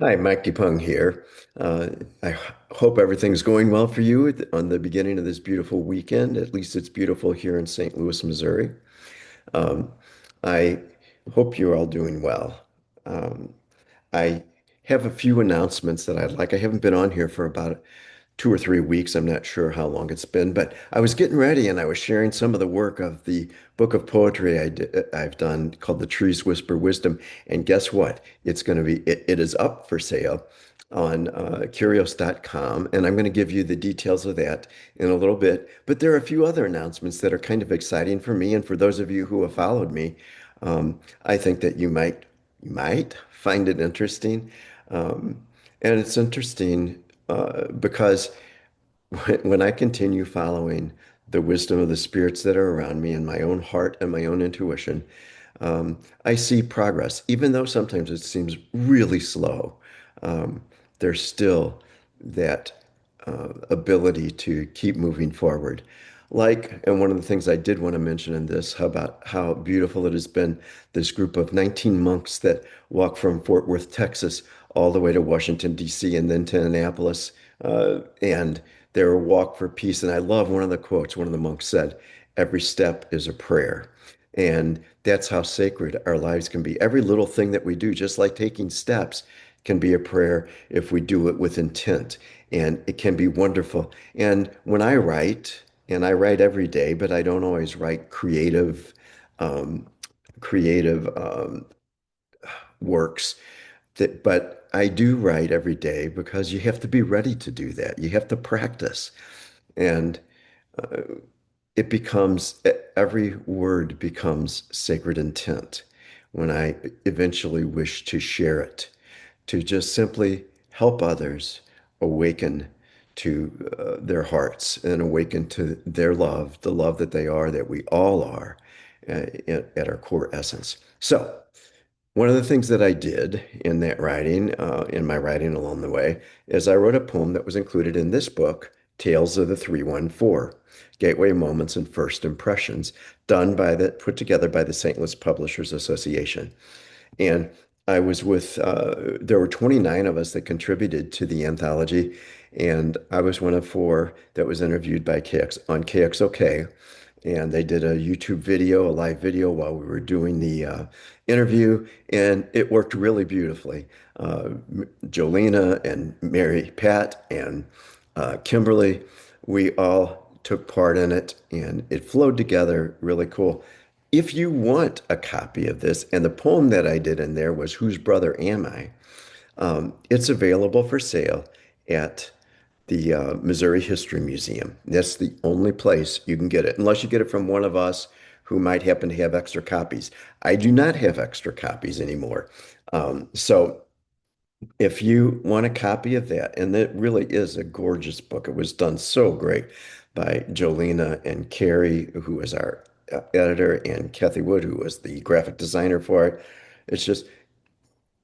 Hi, Mike DePung here. Uh, hope everything's going well for you on the beginning of this beautiful weekend. At least it's beautiful here in St. Louis, Missouri. Um, I hope you're all doing well. Um, I have a few announcements that I'd like. I haven't been on here for about 2 or 3 weeks. I'm not sure how long it's been, but I was getting ready and I was sharing some of the work of the book of poetry I've done called The Trees Whisper Wisdom. And guess what? It is up for sale on Curios.com, and I'm going to give you the details of that in a little bit. But there are a few other announcements that are kind of exciting for me and for those of you who have followed me. I think that you might find it interesting. Um, and it's interesting because when I continue following the wisdom of the spirits that are around me and my own heart and my own intuition, I see progress. Even though sometimes it seems really slow, um, there's still that ability to keep moving forward. And one of the things I did want to mention in this, how about how beautiful it has been, this group of 19 monks that walk from Fort Worth, Texas, all the way to Washington, D.C., and then to Annapolis, and their walk for peace. And I love one of the quotes, one of the monks said, "Every step is a prayer." And that's how sacred our lives can be. Every little thing that we do, just like taking steps, can be a prayer if we do it with intent. And it can be wonderful. And when I write, and I write every day, but I don't always write um, creative works. But I do write every day because you have to be ready to do that. You have to practice. And uh, every word becomes sacred intent when I eventually wish to share it, to just simply help others awaken to their hearts and awaken to their love, the love that they are, that we all are at our core essence. So, one of the things that I did in that writing, in my writing along the way, is I wrote a poem that was included in this book, Tales of the 314, Gateway Moments and First Impressions, put together by the St. Louis Publishers Association. And there were 29 of us that contributed to the anthology, and I was one of four that was interviewed by on KXOK. And they did a YouTube video, a live video while we were doing the interview, and it worked really beautifully. Jolena and Mary Pat and Kimberly, we all took part in it, and it flowed together really cool. If you want a copy of this, and the poem that I did in there was Whose Brother Am I? It's available for sale at the Missouri History Museum. That's the only place you can get it, unless you get it from one of us who might happen to have extra copies. I do not have extra copies anymore. So if you want a copy of that, and it really is a gorgeous book, it was done so great by Jolena and Carrie, who was our editor, and Kathy Wood, who was the graphic designer for it. It's just,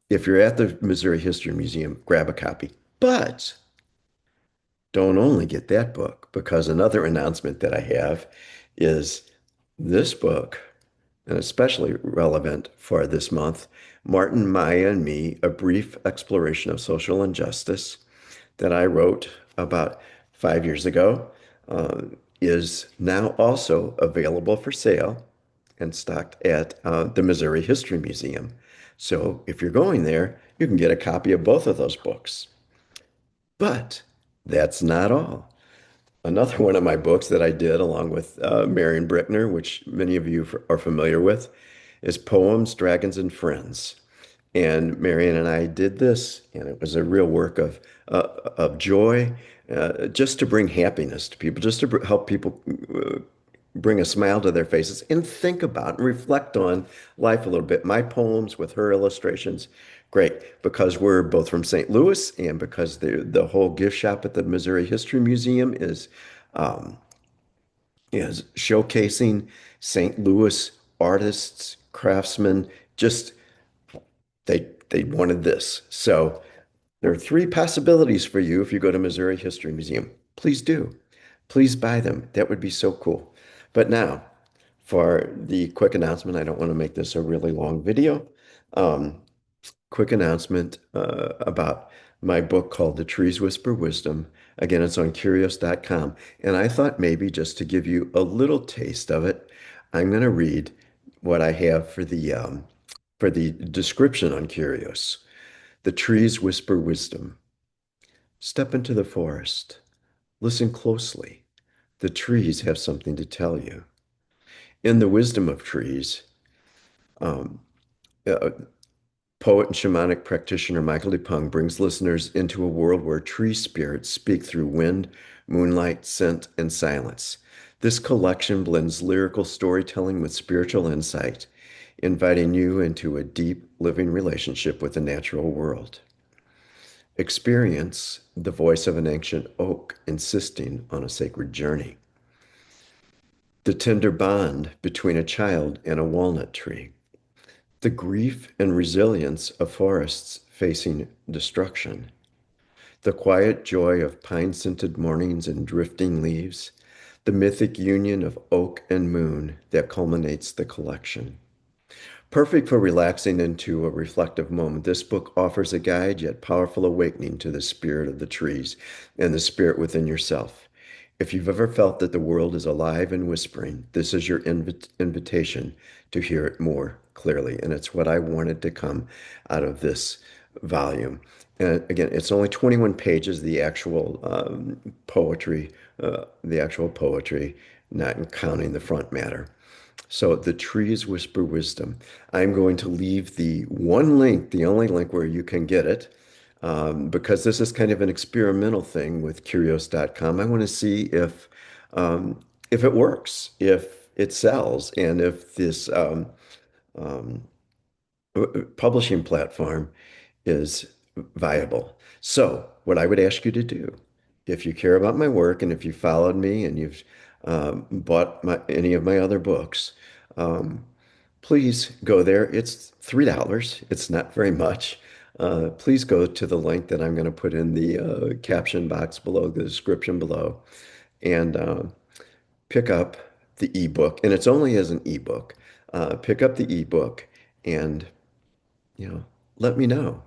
if you're at the Missouri History Museum, grab a copy. But don't only get that book, because another announcement that I have is this book, and especially relevant for this month, Martin, Maya, and Me, A Brief Exploration of Social Injustice, that I wrote about 5 years ago, uh, is now also available for sale and stocked at the Missouri History Museum. So if you're going there, you can get a copy of both of those books. But that's not all. Another one of my books that I did along with Marion Brickner, which many of you are familiar with, is Poems, Dragons, and Friends. And Marion and I did this, and it was a real work of joy, just to bring happiness to people, just to help people bring a smile to their faces and think about and reflect on life a little bit. My poems with her illustrations, great, because we're both from St. Louis and because the whole gift shop at the Missouri History Museum um, is showcasing St. Louis artists, craftsmen, just they wanted this. So there are three possibilities for you if you go to Missouri History Museum. Please do. Please buy them. That would be so cool. But now, for the quick announcement, I don't want to make this a really long video. Um, quick announcement about my book called The Trees Whisper Wisdom. Again, it's on curios.com. And I thought maybe just to give you a little taste of it, I'm going to read what I have for the description on Curios. The trees whisper wisdom. Step into the forest. Listen closely. The trees have something to tell you. In The Wisdom of Trees, um, uh, poet and shamanic practitioner Michael DePung brings listeners into a world where tree spirits speak through wind, moonlight, scent, and silence. This collection blends lyrical storytelling with spiritual insight, inviting you into a deep, living relationship with the natural world. Experience the voice of an ancient oak insisting on a sacred journey. The tender bond between a child and a walnut tree. The grief and resilience of forests facing destruction. The quiet joy of pine-scented mornings and drifting leaves. The mythic union of oak and moon that culminates the collection. Perfect for relaxing into a reflective moment, this book offers a guide yet powerful awakening to the spirit of the trees and the spirit within yourself. If you've ever felt that the world is alive and whispering, this is your invitation to hear it more clearly. And it's what I wanted to come out of this volume. And again, it's only 21 pages, the actual poetry, not counting the front matter. So the trees whisper wisdom. I'm going to leave the one link, the only link where you can get it, because this is kind of an experimental thing with Curios.com. I want to see if it works, if it sells, and if this um, publishing platform is viable. So, what I would ask you to do, if you care about my work and if you followed me and you've bought any of my other books, um, please go there. It's $3. It's not very much. Please go to the link that I'm going to put in the caption box below, the description below, and pick up the ebook. And it's only as an ebook. Pick up the ebook and, you know, let me know.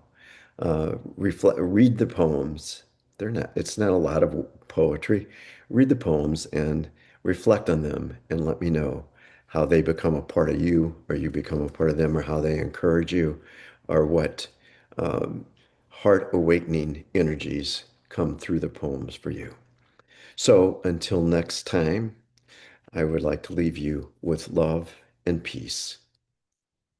Read the poems. It's not a lot of poetry. Read the poems and reflect on them and let me know how they become a part of you or you become a part of them or how they encourage you or what um, heart awakening energies come through the poems for you. So until next time, I would like to leave you with love and peace.